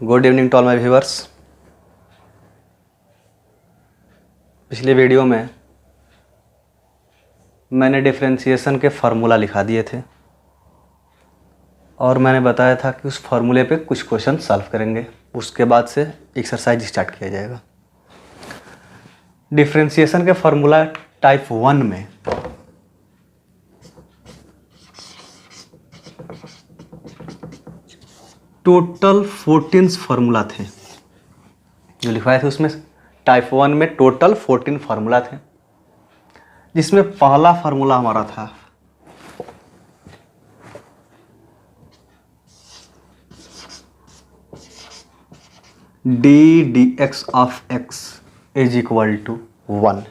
Good evening to all my viewers. पिछले video में मैंने डिफरेंशिएशन के फार्मूला लिखा दिए थे और मैंने बताया था कि उस फार्मूले पे कुछ क्वेश्चन सॉल्व करेंगे, उसके बाद से एक्सरसाइज स्टार्ट किया जाएगा। डिफरेंशिएशन के फार्मूला टाइप 1 में टोटल 14 फार्मूला थे जो लिखवाए थे। उसमें टाइप 1 में टोटल 14 फार्मूला थे, जिसमें पहला फार्मूला हमारा था dx of x is equal to 1।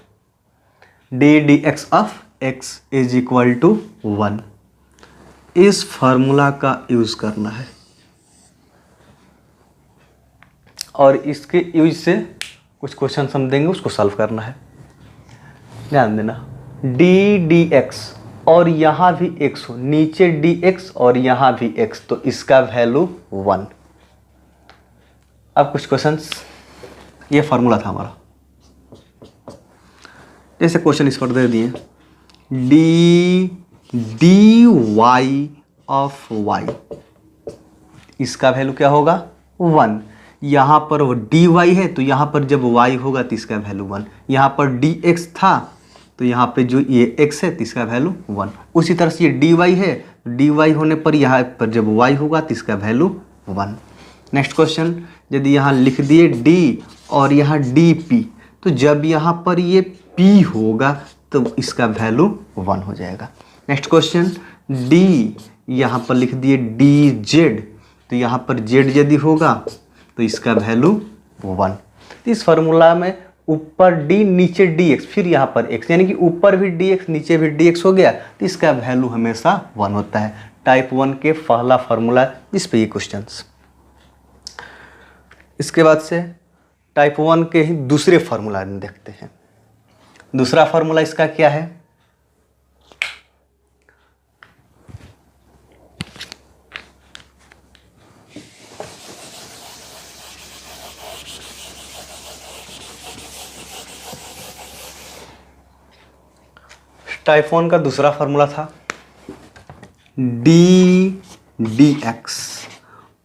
dx of x is equal to 1। इस फार्मूला का यूज करना है और इसके यूज से कुछ क्वेश्चन हम देंगे, उसको सॉल्व करना है। ध्यान देना, dx और यहाँ भी x हो, नीचे dx और यहाँ भी x, तो इसका वैल्यू 1। अब कुछ क्वेश्चंस, ये फार्मूला था हमारा। जैसे क्वेश्चन इस पर दे दिए, dy ऑफ y, इसका वैल्यू क्या होगा 1। यहाँ पर वो dy है तो यहाँ पर जब y होगा तो इसका वैल्यू 1। यहाँ पर dx था तो यहाँ पे जो ये x है तो इसका वैल्यू 1। उसी तरह से ये dy है, dy होने पर यहाँ पर जब y होगा तो इसका वैल्यू 1। नेक्स्ट क्वेश्चन, यदि यहाँ लिख दिए d और यहाँ dp, तो जब यहाँ पर ये p होगा तो इसका वैल्यू 1 हो जाएगा। नेक्स्ट क्वेश्चन, d यहाँ पर लिख दिए dz, तो यहाँ पर z यदि होगा तो इसका वैल्यू 1। तो इस फार्मूला में ऊपर d नीचे dx, फिर यहाँ पर x, यानी कि ऊपर भी dx नीचे भी dx हो गया, तो इसका वैल्यू हमेशा 1 होता है। टाइप 1 के पहला फार्मूला, इस पे ये क्वेश्चंस। इसके बाद से टाइप 1 के ही दूसरे फार्मूला में देखते हैं। दूसरा फार्मूला इसका क्या है, टाइप 1 का दूसरा फार्मूला था dx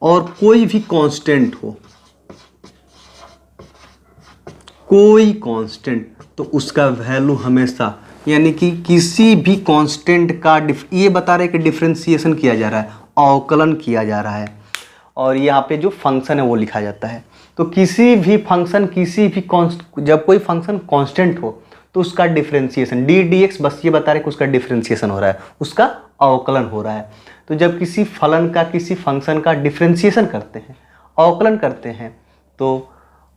और कोई भी कांस्टेंट हो, कोई कांस्टेंट, तो उसका वैल्यू हमेशा, यानी कि किसी भी कांस्टेंट का ये बता रहे कि डिफरेंशिएशन किया जा रहा है, अवकलन किया जा रहा है, और यहाँ पे जो फंक्शन है वो लिखा जाता है। तो किसी भी फंक्शन, किसी भी जब कोई फंक्शन कांस्टेंट हो तो उसका डिफरेंशिएशन dx बस ये बता रहे कि उसका डिफरेंशिएशन हो रहा है, उसका अवकलन हो रहा है। तो जब किसी फलन का, किसी फंक्शन का डिफरेंशिएशन करते हैं, अवकलन करते हैं, तो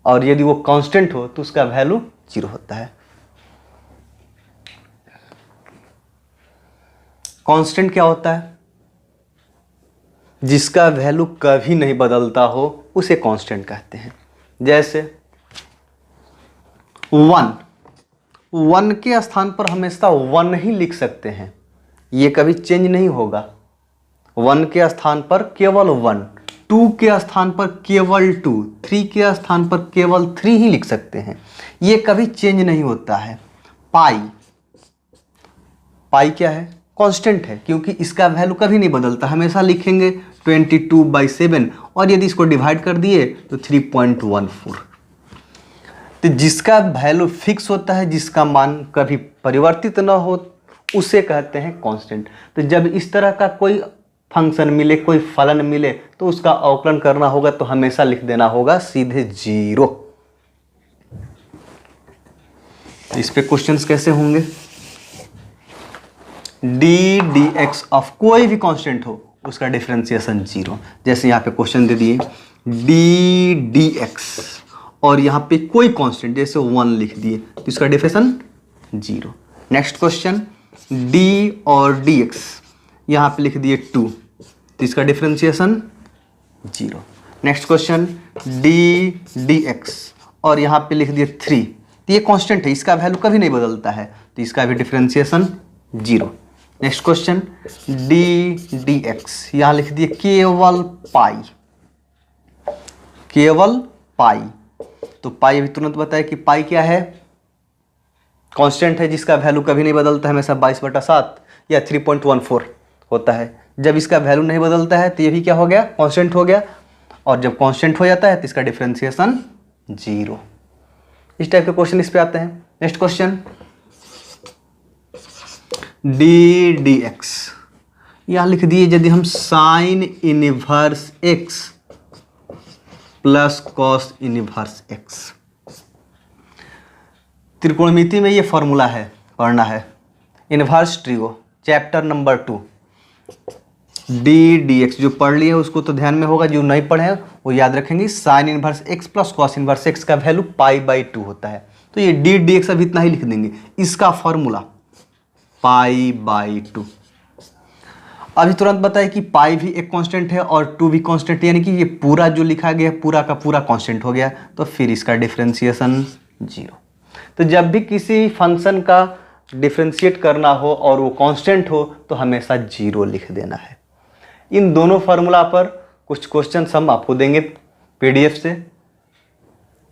और यदि वो कांस्टेंट हो तो उसका वैल्यू 0 होता है। कांस्टेंट क्या होता है, जिसका वैल्यू कभी नहीं बदलता हो उसे कांस्टेंट कहते हैं। जैसे 1 के स्थान पर हमेशा 1 ही लिख सकते हैं, ये कभी चेंज नहीं होगा। 1 के स्थान पर केवल 1, 2 के स्थान पर केवल 2, 3 के स्थान पर केवल 3 ही लिख सकते हैं, ये कभी चेंज नहीं होता है। पाई क्या है, कांस्टेंट है, क्योंकि इसका वैल्यू कभी नहीं बदलता, हमेशा लिखेंगे 22/7, और यदि इसको डिवाइड कर दिए तो 3.14। तो जिसका वैल्यू फिक्स होता है, जिसका मान कभी परिवर्तित न हो, उसे कहते हैं कांस्टेंट। तो जब इस तरह का कोई फंक्शन मिले, कोई फलन मिले, तो उसका अवकलन करना होगा तो हमेशा लिख देना होगा सीधे 0। इस पे क्वेश्चंस कैसे होंगे, dx ऑफ कोई भी कांस्टेंट हो उसका डिफरेंशिएशन 0। जैसे यहाँ पे क्वेश्चन दे दिए dx और यहाँ पे कोई कांस्टेंट जैसे 1 लिख दिए तो इसका डिफरेंशिएशन 0। नेक्स्ट क्वेश्चन, d और dx यहाँ पे लिख दिए 2 तो इसका डिफरेंशिएशन 0। नेक्स्ट क्वेश्चन, dx और यहाँ पे लिख दिए 3, तो ये कांस्टेंट है, इसका वैल्यू कभी नहीं बदलता है, तो इसका भी डिफरेंशिएशन 0। नेक्स्ट क्वेश्चन, dx यहाँ लिख दिए केवल पाई, केवल पाई। तो पाई अभी तुरंत बताया कि पाई क्या है, कांस्टेंट है जिसका वैल्यू कभी नहीं बदलता है, हमेशा 22/7 या 3.14 होता है। जब इसका वैल्यू नहीं बदलता है तो ये भी क्या हो गया, कांस्टेंट हो गया। और जब कांस्टेंट हो जाता है तो इसका डिफरेंशिएशन 0। इस टाइप के क्वेश्चन इस पे आते हैं। Next question, d d x, यहां लिख दिए यदि हम sine inverse x plus cos inverse x, त्रिकोणमिति में ये फॉर्मूला है, पढ़ना है। Inverse trigo chapter number 2, d d x, जो पढ़ लिए उसको तो ध्यान में होगा, जो नहीं पढ़े हैं वो याद रखेंगे। Sign inverse x plus cos inverse x का वैल्यू π/2 होता है। तो ये डी डी एक्स अभी इतना ही लिख देंगे, इसका फॉर्मूला π/2। अभी तुरंत बताए कि पाई भी एक कांस्टेंट है और 2 भी कांस्टेंट, यानी कि ये पूरा जो लिखा गया पूरा का पूरा कांस्टेंट हो गया, तो फिर इसका डिफरेंशिएशन 0। तो जब भी किसी फंक्शन का डिफरेंशिएट करना हो और वो कांस्टेंट हो तो हमेशा 0 लिख देना है। इन दोनों फार्मूला पर कुछ क्वेश्चन हम आपको देंगे पीडीएफ से,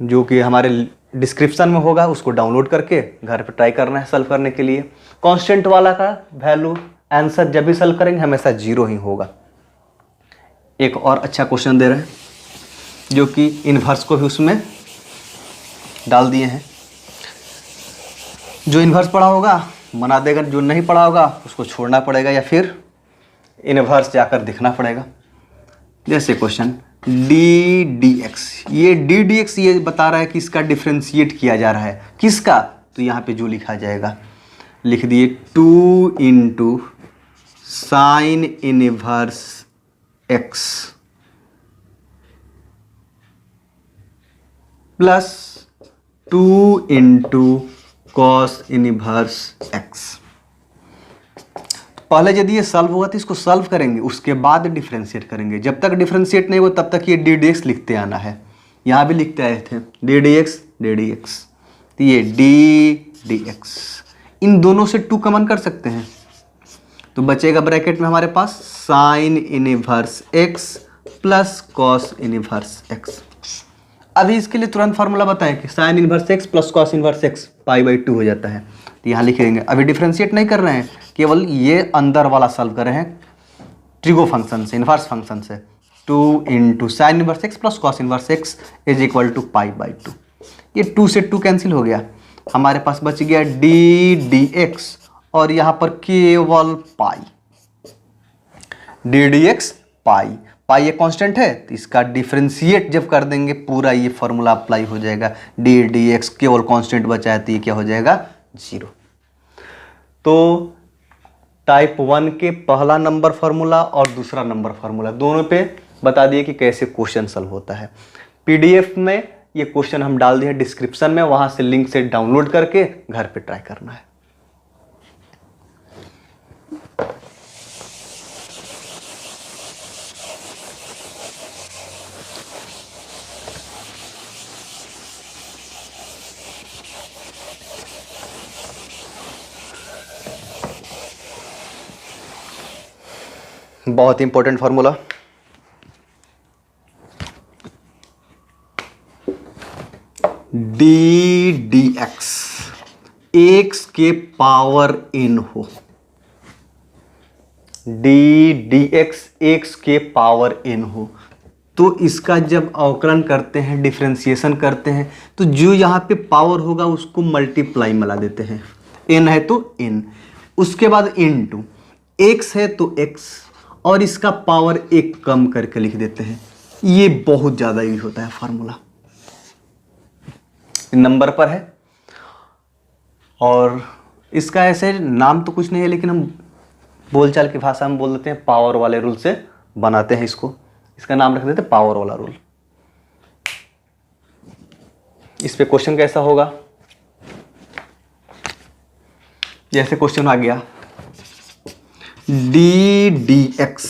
जो कि हमारे डिस्क्रिप्शन में होगा, उसको डाउनलोड करके घर पर ट्राई करना है सॉल्व करने के लिए। कांस्टेंट वाला का वैल्यू आंसर जब भी सॉल्व करेंगे हमेशा 0 ही होगा। एक और अच्छा क्वेश्चन दे रहे हैं जो कि इनवर्स को भी उसमें डाल दिए हैं। जो इनवर्स पढ़ा होगा बना देगा, जो नहीं पढ़ा होगा उसको छोड़ना पड़ेगा या फिर इनवर्स जाकर देखना पड़ेगा। जैसे क्वेश्चन डी डी एक्स, ये डी डी एक्स ये बता रहा है कि इसका डिफ्रेंशिएट किया जा रहा है, किसका, तो यहाँ पे जो लिखा जाएगा लिख दिए 2 into sine inverse x plus 2 into cos inverse x. पहले यदि ये सॉल्व हुआ तो इसको सॉल्व करेंगे, उसके बाद डिफरेंशिएट करेंगे। जब तक डिफरेंशिएट नहीं हो तब तक ये डी डी एक्स लिखते आना है। यहाँ भी लिखते आए थे D d x D d x, तो ये डी डी एक्स, इन दोनों से 2 कॉमन कर सकते हैं तो बचेगा ब्रैकेट में हमारे पास sine inverse x plus cos inverse x. अभी इसके लिए तुरंत फार्मूला बताएं कि sine inverse x plus cos inverse x π/2 हो जाता है, तो यहाँ लिखेंगे। अभी डिफरेंशिएट नहीं कर रहे हैं, केवल ये अंदर वाला सॉल्व कर रहे हैं ट्रिगो फंक्शन से, इनवर्स फंक्शन से। 2 into sine inverse x plus cos inverse x is equal to π/2। ये 2 से 2 कैंसिल हो गया, हमारे पास बच गया डी डी एक्स और यहाँ पर केवल पाई, डी डी एक्स पाई। पाई ये कांस्टेंट है तो इसका डिफरेंशिएट जब कर देंगे पूरा ये फॉर्मूला अप्लाई हो जाएगा। डी डी एक्स केवल कांस्टेंट बचा है तो ये क्या हो जाएगा 0। तो टाइप 1 के पहला नंबर फार्मूला और दूसरा नंबर फार्मूला दोनों पे बता दिए कि कैसे क्वेश्चन सॉल्व होता है। पीडीएफ में ये क्वेश्चन हम डाल दिए डिस्क्रिप्शन में, वहां से लिंक से डाउनलोड करके घर पे ट्राई करना है। बहुत important formula, D d x x के पावर n हो, डी डी एक्स एक्स के पावर n हो, तो इसका जब अवकलन करते हैं, डिफरेंशिएशन करते हैं, तो जो यहाँ पे पावर होगा उसको मल्टीप्लाई मिला देते हैं। n है तो n, उसके बाद इनटू x है तो x, और इसका पावर 1 कम करके लिख देते हैं। ये बहुत ज़्यादा यूज होता है फार्मूला, नंबर पर है और इसका ऐसे नाम तो कुछ नहीं है, लेकिन हम बोलचाल की भाषा में बोल देते हैं, पावर वाले रूल से बनाते हैं इसको। इसका नाम रख देते हैं पावर वाला रूल। इस पे क्वेश्चन कैसा होगा, जैसे क्वेश्चन आ गया डी डी एक्स,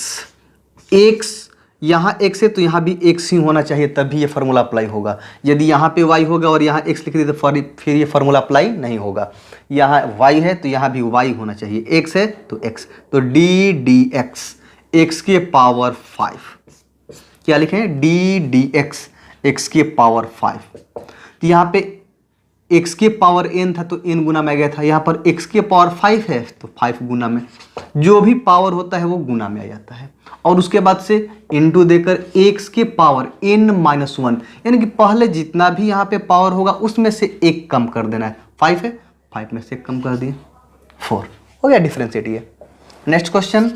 एक्स यहाँ x है तो यहाँ भी x ही होना चाहिए, तभी ये फार्मूला अप्लाई होगा। यदि यहाँ पे y होगा और यहाँ x लिख दिए तो फिर ये फार्मूला अप्लाई नहीं होगा। यहाँ y है तो यहाँ भी y होना चाहिए, x है तो x, तो डी डी एक्स एक्स के पावर 5, क्या लिखें डी डी एक्स x की पावर 5। तो यहाँ पे x की पावर n था तो n गुना में गया था, यहाँ पर x की पावर 5 है तो 5 गुना में, जो भी पावर होता है वो गुना में आ जाता है। और उसके बाद से इंटू देकर x की पावर n माइनस 1, यानी कि पहले जितना भी यहाँ पे पावर होगा उसमें से एक कम कर देना है। 5 है, 5 में से एक कम कर दिए, 4 हो गया डिफरेंशिएट ये। Next question,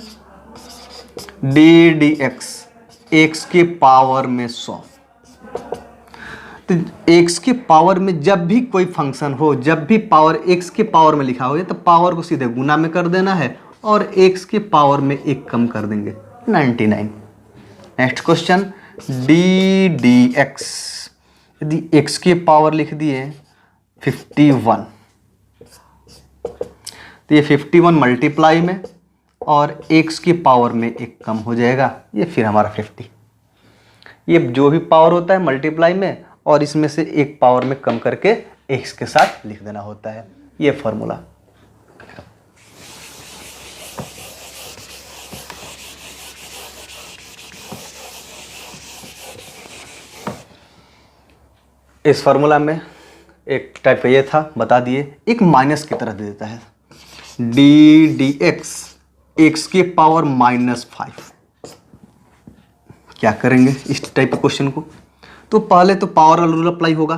d d x x के पावर में 100। तो एक्स के पावर में जब भी कोई फंक्शन हो, जब भी पावर एक्स के पावर में लिखा हो तो पावर को सीधे गुना में कर देना है और एक्स के पावर में एक कम कर देंगे, 99। Next question, d d x, यदि एक्स के पावर लिख दिए 51, तो ये 51 मल्टीप्लाई में और x की पावर में एक कम हो जाएगा, ये फिर हमारा 50। ये जो भी पावर होता है मल्टीप्लाई में और इसमें से एक पावर में कम करके x के साथ लिख देना होता है, ये फॉर्मूला। इस फॉर्मूला में एक टाइप का ये था, बता दिए। एक माइनस की तरह दे देता है, डी डी एक्स एक्स के पावर -5। क्या करेंगे इस टाइप के क्वेश्चन को? तो पहले तो पावर वाला रूल अप्लाई होगा।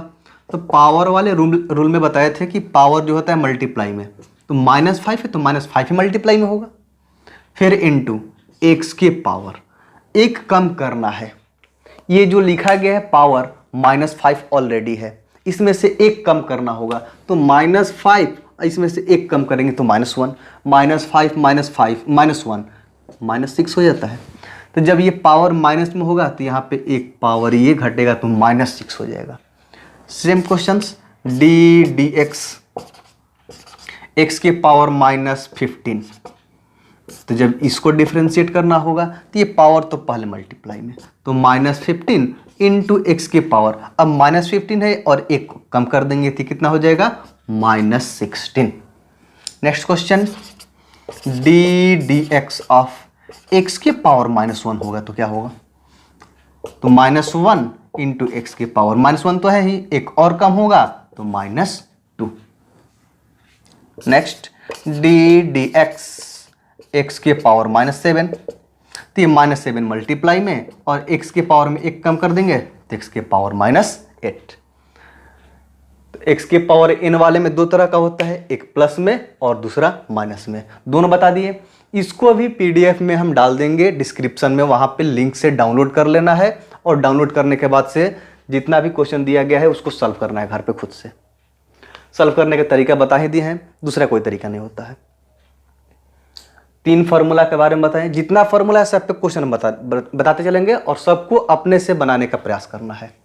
तो पावर वाले रूल में बताए थे कि पावर जो होता है मल्टीप्लाई में, तो -5 है तो -5 ही मल्टीप्लाई में होगा, फिर इनटू एक्स के पावर एक कम करना है। ये जो लिखा गया है पावर -5 ऑलरेडी है, इसमें से एक कम करना होगा, तो -5 इसमें से एक कम करेंगे तो -1, -5 -1 -6 हो जाता है। तो जब ये पावर माइनस में होगा तो यहाँ पे एक पावर ये घटेगा तो -6 हो जाएगा। Same questions, D d x x के पावर -15, तो जब इसको डिफ्रेंशिएट करना होगा तो ये पावर तो पहले मल्टीप्लाई में, तो -15 इंटू एक्स के पावर, अब -15 है और एक कम कर देंगे तो कितना हो जाएगा, -16। Next question, d d x of x के पावर -1 होगा तो क्या होगा, तो -1 इंटू एक्स के पावर, -1 तो है ही, एक और कम होगा तो -2। Next, D d x x के पावर -7, तो ये -7 मल्टीप्लाई में और x के पावर में एक कम कर देंगे तो x के पावर -8। तो x के पावर n वाले में दो तरह का होता है, एक प्लस में और दूसरा माइनस में, दोनों बता दिए। इसको भी PDF में हम डाल देंगे डिस्क्रिप्शन में, वहां पे लिंक से डाउनलोड कर लेना है और डाउनलोड करने के बाद से जितना भी क्वेश्चन दिया गया है उसको सॉल्व करना है घर पे खुद से। सॉल्व करने का तरीका बता ही दिए हैं, दूसरा कोई तरीका नहीं होता है। 3 फार्मूला के बारे में बताएं, जितना फार्मूला है सब पे क्वेश्चन बताते चलेंगे और सबको अपने से बनाने का प्रयास करना है।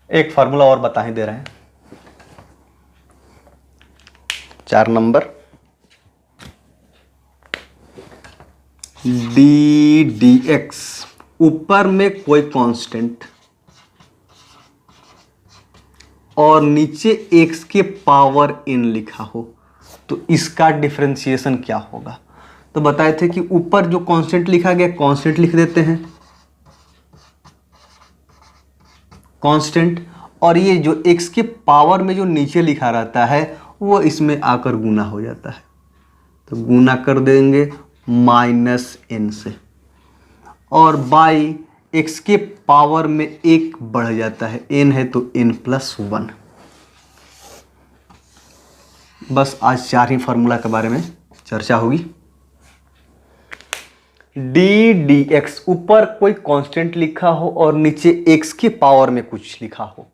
एक फार्मूला और बता ही दे रहे हैं, 4 नंबर, डी डी एक्स, ऊपर में कोई कांस्टेंट और नीचे एक्स के पावर n लिखा हो तो इसका डिफरेंशिएशन क्या होगा। तो बताए थे कि ऊपर जो कांस्टेंट लिखा गया कांस्टेंट लिख देते हैं, कांस्टेंट, और ये जो x के पावर में जो नीचे लिखा रहता है वो इसमें आकर गुना हो जाता है, तो गुना कर देंगे -n से, और बाई x के पावर में एक बढ़ जाता है, n है तो n+1। बस आज 4 ही फार्मूला के बारे में चर्चा होगी। डी डी एक्स, ऊपर कोई कांस्टेंट लिखा हो और नीचे x के पावर में कुछ लिखा हो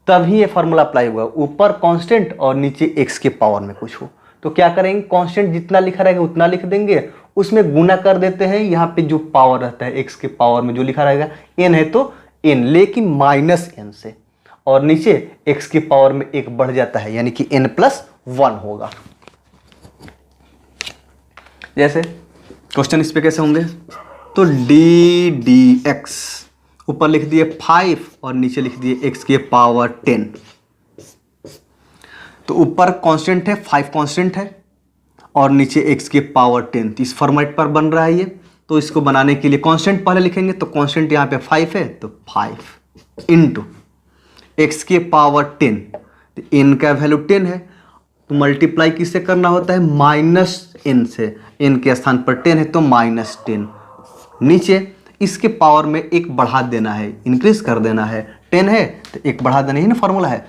तभी ये फार्मूला अप्लाई होगा। ऊपर कांस्टेंट और नीचे x के पावर में कुछ हो तो क्या करेंगे, कांस्टेंट जितना लिखा रहेगा उतना लिख देंगे, उसमें गुना कर देते हैं। यहाँ पे जो पावर रहता है x के पावर में जो लिखा रहेगा n है तो n, लेकिन -n से, और नीचे x के पावर में एक बढ़ जाता है यानी कि n+1 होगा। जैसे क्वेश्चन इस पे कैसे होंगे, तो ddx ऊपर लिख दिए 5 और नीचे लिख दिए x की पावर 10। तो ऊपर कांस्टेंट है 5 कांस्टेंट है और नीचे x की पावर 10, तो इस फॉर्मेट पर बन रहा है ये। तो इसको बनाने के लिए कांस्टेंट पहले लिखेंगे, तो कांस्टेंट यहाँ पे 5 है तो 5 इंटू x की पावर 10, तो n का वैल्यू 10 है तो मल्टीप्लाई किससे करना होता है, माइनस n से। n के स्थान पर 10 है तो -10, नीचे इसके पावर में एक बढ़ा देना है, इंक्रीज कर देना है। 10 है तो एक बढ़ा देना ही ना फॉर्मूला है,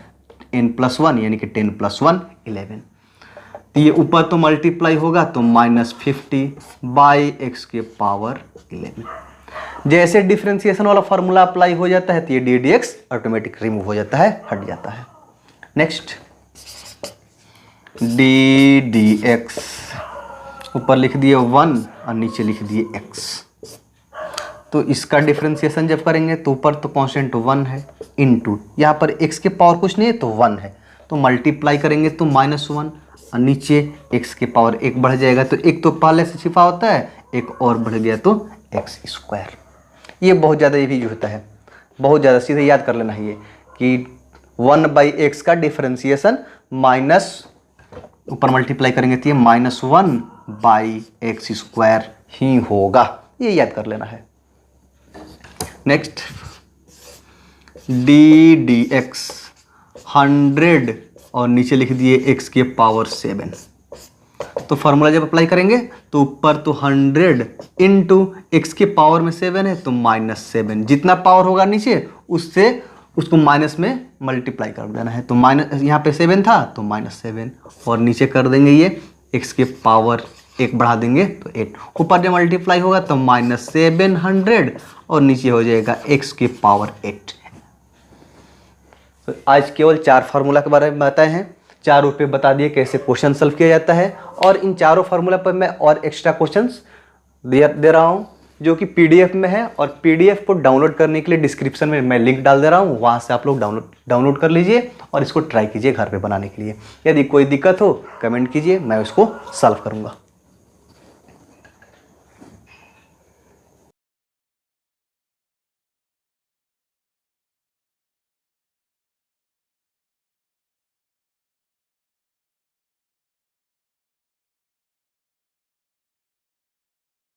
n+1 यानी कि 10 + 1 11। तो ये ऊपर तो मल्टीप्लाई होगा तो -50 बाई x की पावर 11। जैसे डिफरेंशिएशन वाला फॉर्मूला अप्लाई हो जाता है तो ये ddx ऑटोमेटिक रिमूव हो जाता है, हट जाता है। नेक्स्ट ddx ऊपर लिख दिए 1 और नीचे लिख दिए x। तो इसका डिफरेंशिएशन जब करेंगे तो ऊपर तो कांस्टेंट 1 है इनटू यहाँ पर x के पावर कुछ नहीं है तो 1 है, तो मल्टीप्लाई करेंगे तो -1 और नीचे x के पावर 1 बढ़ जाएगा, तो एक तो पहले से छिपा होता है, एक और बढ़ गया तो x²। ये बहुत ज़्यादा ये भी जो होता है, बहुत ज़्यादा सीधे याद कर लेना है ये कि 1/x का डिफरेंशिएशन माइनस ऊपर मल्टीप्लाई करेंगे तो ये -1/x² ही होगा, ये याद कर लेना है। नेक्स्ट ddx 100 और नीचे लिख दिए x की पावर 7। तो फॉर्मूला जब अप्लाई करेंगे तो ऊपर तो 100 इंटू x की पावर में 7 है तो -7, जितना पावर होगा नीचे उससे उसको माइनस में मल्टीप्लाई कर देना है। तो माइनस यहाँ पे 7 था तो -7 और नीचे कर देंगे ये x के पावर 1 बढ़ा देंगे तो 8, ऊपर जब मल्टीप्लाई होगा तो -700 और नीचे हो जाएगा x की पावर 8। तो आज केवल 4 फार्मूला के बारे में बताए हैं, 4 पे बता दिए कैसे क्वेश्चन सॉल्व किया जाता है। और इन चारों फार्मूला पर मैं और एक्स्ट्रा क्वेश्चंस दे रहा हूँ जो कि पीडीएफ में है, और पीडीएफ को डाउनलोड करने के लिए डिस्क्रिप्शन में मैं लिंक डाल दे रहा हूँ, वहाँ से आप लोग डाउनलोड कर लीजिए और इसको ट्राई कीजिए घर पे बनाने के लिए। यदि कोई दिक्कत हो कमेंट कीजिए, मैं उसको सॉल्व करूँगा।